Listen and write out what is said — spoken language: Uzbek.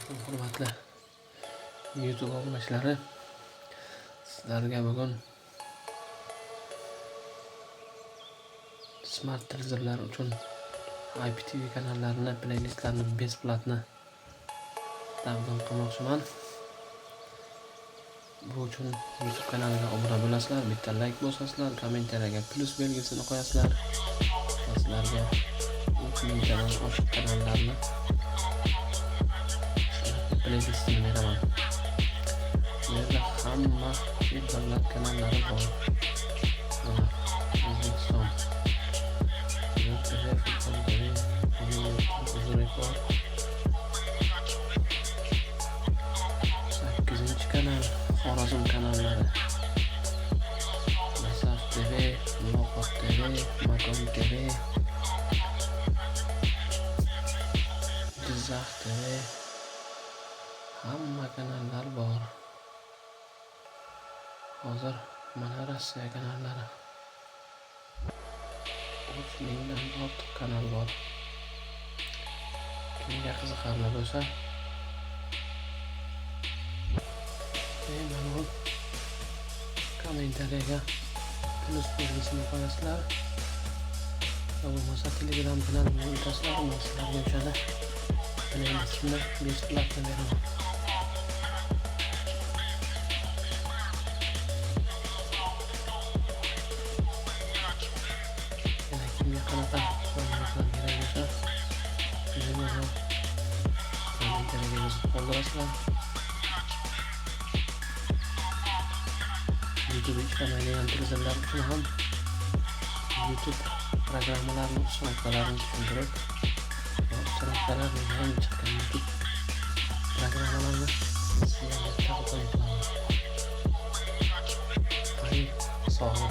Hurmatli YouTube obunachilari, sizlarga bugun smart televizorlar uchun IPTV kanallarini, playlistlarni besplatni taqdim qilmoqchiman. Bu uchun YouTube kanaliga obuna bo'lasizlar, bitta like bosasizlar, kommentariyaga plus belgisini qo'yasizlar. Sizlarga 3000 tadan oshiq kanallarni playlistini beraman. Bu yerda hamma davlat kanallari bor. O'zbekiston, kanal, Xorazm kanallari, Masaf TV, Muloqot TV, Makon TV, Jizzax TV, hamma kanallar bor. Hozir mana Rossiya kanallari 3000 dan ortiq kanal bor. Kimga qiziqarli bo'lsa bemalol kommentariyaga plus belgisini qo'yasizlar. Bo'lmasa Telegram kanalimga o'tasizlar, sizlarga o'shada playlistni besplatni beraman. Yana kimga qanaqa ma'lumotlar kerak bo'lsa bemalol kommentariyaga yozib qoldirasizlar. YouTube ishlamaydigan televizorlar uchun ham YouTube programmalarini, uslublarini tushuntirib, uslublarni yangi chiqqan YouTube programmalarini sizlarga taqdim qilaman. Sog'